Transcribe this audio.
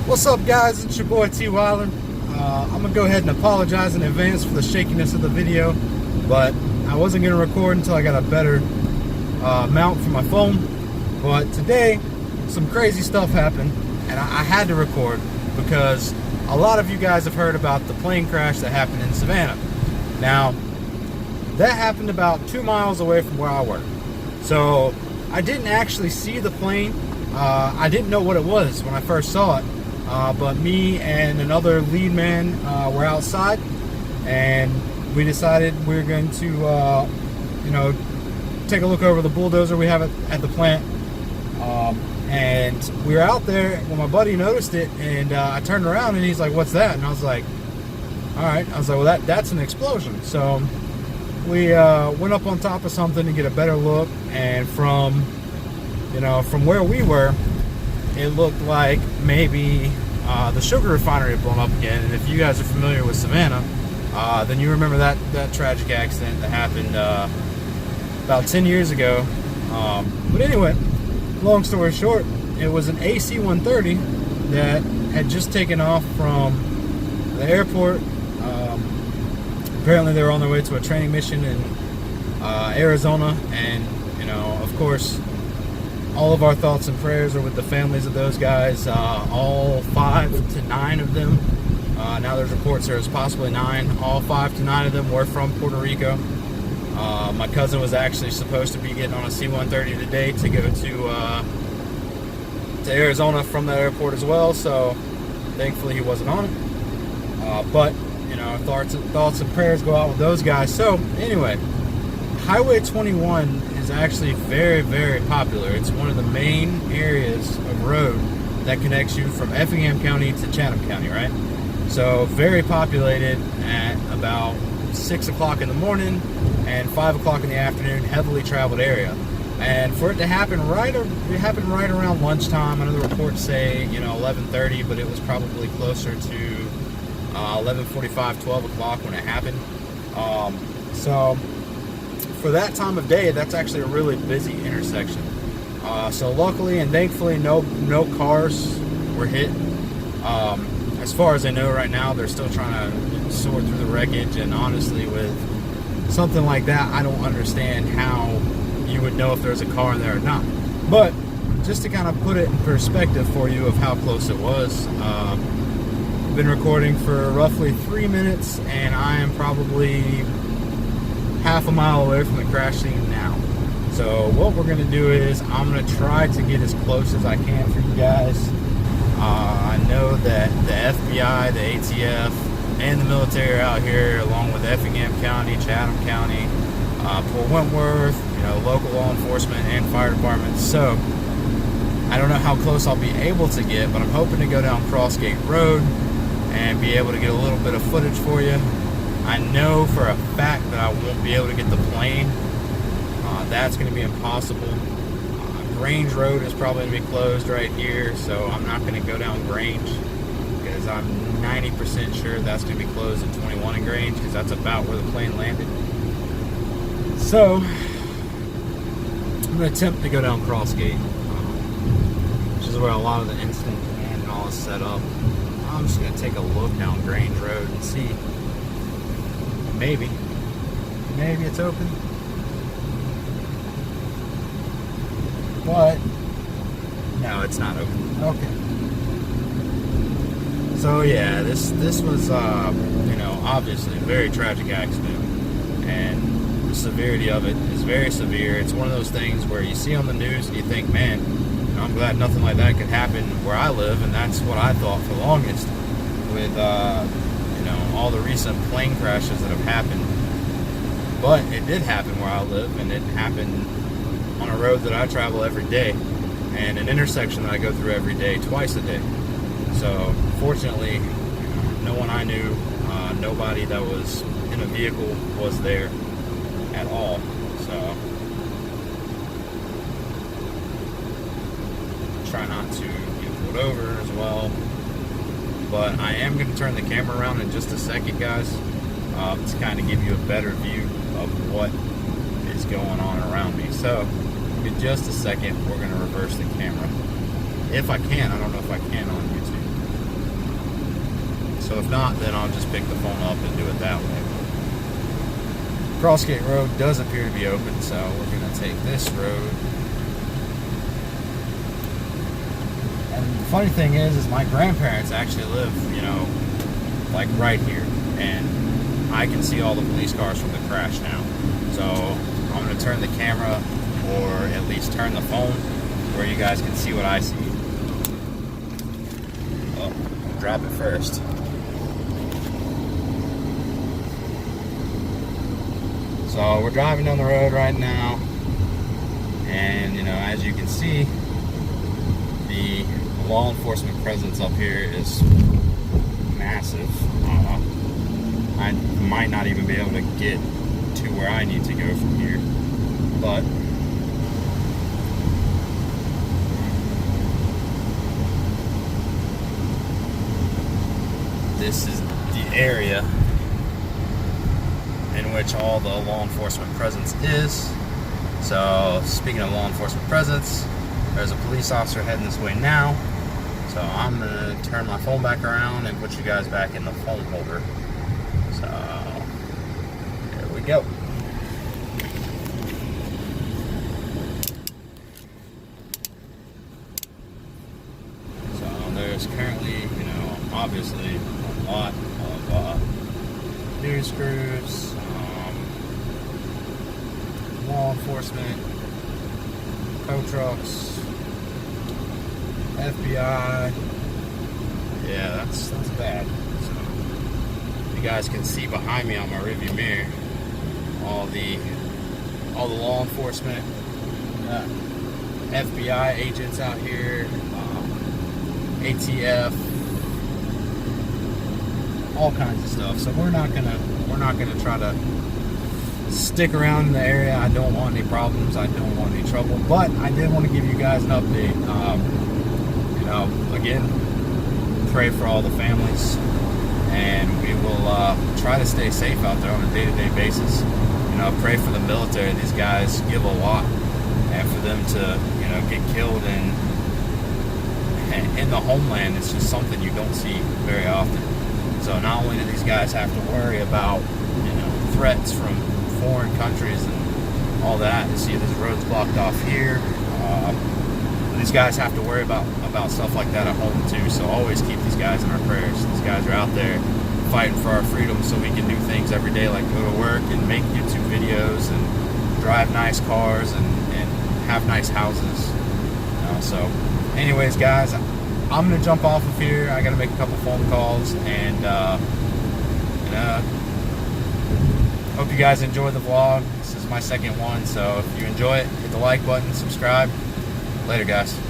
What's up, guys? It's your boy T Wyland. I'm gonna go ahead and apologize in advance for the shakiness of the video, but I wasn't gonna record until I got a better mount for my phone. But today, some crazy stuff happened, and I had to record because a lot of you guys have heard about the plane crash that happened in Savannah. Now, that happened about 2 miles away from where I work. So I didn't actually see the plane. I didn't know what it was when I first saw it. But me and another lead man were outside, and we decided we were going to, take a look over the bulldozer we have at the plant. And we were out there when my buddy noticed it, and I turned around and he's like, "What's that?" And I was like, "All right." I was like, "Well, that's an explosion." So we went up on top of something to get a better look, and from where we were, it looked like maybe the sugar refinery had blown up again. And if you guys are familiar with Savannah, then you remember that tragic accident that happened about 10 years ago. But anyway, long story short, it was an C130 that had just taken off from the airport. Apparently they were on their way to a training mission in Arizona, and of course, all of our thoughts and prayers are with the families of those guys, all 5 to 9 of them. Now there's reports there's possibly 9. All 5 to 9 of them were from Puerto Rico. My cousin was actually supposed to be getting on a C130 today to go to Arizona from that airport as well, so thankfully he wasn't on it. But thoughts and prayers go out with those guys. So anyway, Highway 21 is actually very, very popular. It's one of the main areas of road that connects you from Effingham County to Chatham County, right? So very populated at about 6 o'clock in the morning and 5 o'clock in the afternoon, heavily traveled area. And for it to happen right around lunchtime. I know the reports say 11:30, but it was probably closer to 11:45, 12 o'clock when it happened. So for that time of day, that's actually a really busy intersection. So luckily and thankfully, no cars were hit. As far as I know right now, they're still trying to sort through the wreckage, and honestly, with something like that, I don't understand how you would know if there's a car in there or not. But just to kind of put it in perspective for you of how close it was, I've been recording for roughly 3 minutes, and I am probably half a mile away from the crash scene now. So what we're going to do is I'm going to try to get as close as I can for you guys. I know that the FBI, the ATF, and the military are out here, along with Effingham County, Chatham County, Port Wentworth, local law enforcement and fire departments. So I don't know how close I'll be able to get, but I'm hoping to go down Crossgate Road and be able to get a little bit of footage for you. I know for a fact that I won't be able to get the plane. That's going to be impossible. Grange Road is probably going to be closed right here, so I'm not going to go down Grange because I'm 90% sure that's going to be closed at 21 in Grange, because that's about where the plane landed. So I'm going to attempt to go down Crossgate, which is where a lot of the incident command and all is set up. I'm just going to take a look down Grange Road and see. Maybe it's open. But no, it's not open. Okay. So yeah, this was obviously a very tragic accident, and the severity of it is very severe. It's one of those things where you see on the news and you think, man, I'm glad nothing like that could happen where I live, and that's what I thought for the longest with all the recent plane crashes that have happened. But it did happen where I live, and it happened on a road that I travel every day, and an intersection that I go through every day, twice a day. So fortunately, no one I knew, nobody that was in a vehicle was there at all. So try not to get pulled over as well. But I am going to turn the camera around in just a second, guys, to kind of give you a better view of what is going on around me. So in just a second, we're going to reverse the camera. If I can. I don't know if I can on YouTube. So if not, then I'll just pick the phone up and do it that way. Crossgate Road does appear to be open, so we're going to take this road. And the funny thing is my grandparents actually live, you know, like right here, and I can see all the police cars from the crash now. So I'm going to turn the camera, or at least turn the phone, where you guys can see what I see. Oh, I'll drop it first. So we're driving down the road right now, and you know, as you can see, the law enforcement presence up here is massive. I might not even be able to get to where I need to go from here, but this is the area in which all the law enforcement presence is. So speaking of law enforcement presence, there's a police officer heading this way now. So I'm gonna turn my phone back around and put you guys back in the phone holder. So there we go. So there's currently, you know, obviously a lot of news crews, law enforcement, tow trucks, FBI. Yeah, that's bad. So you guys can see behind me on my rearview mirror all the law enforcement, FBI agents out here, ATF, all kinds of stuff. So we're not gonna try to stick around in the area. I don't want any problems. I don't want any trouble. But I did want to give you guys an update. You know, again, pray for all the families, and we will try to stay safe out there on a day-to-day basis. You know, pray for the military. These guys give a lot, and for them to, you know, get killed in the homeland, it's just something you don't see very often. So not only do these guys have to worry about, you know, threats from foreign countries and all that. You see this road's blocked off here. These guys have to worry about stuff like that at home too. So always keep these guys in our prayers. These guys are out there fighting for our freedom, so we can do things every day like go to work and make YouTube videos and drive nice cars and have nice houses. You know, so anyways, guys, I'm gonna jump off of here. I gotta make a couple phone calls, and hope you guys enjoy the vlog. This is my second one, so if you enjoy it, hit the like button, subscribe. Later, guys.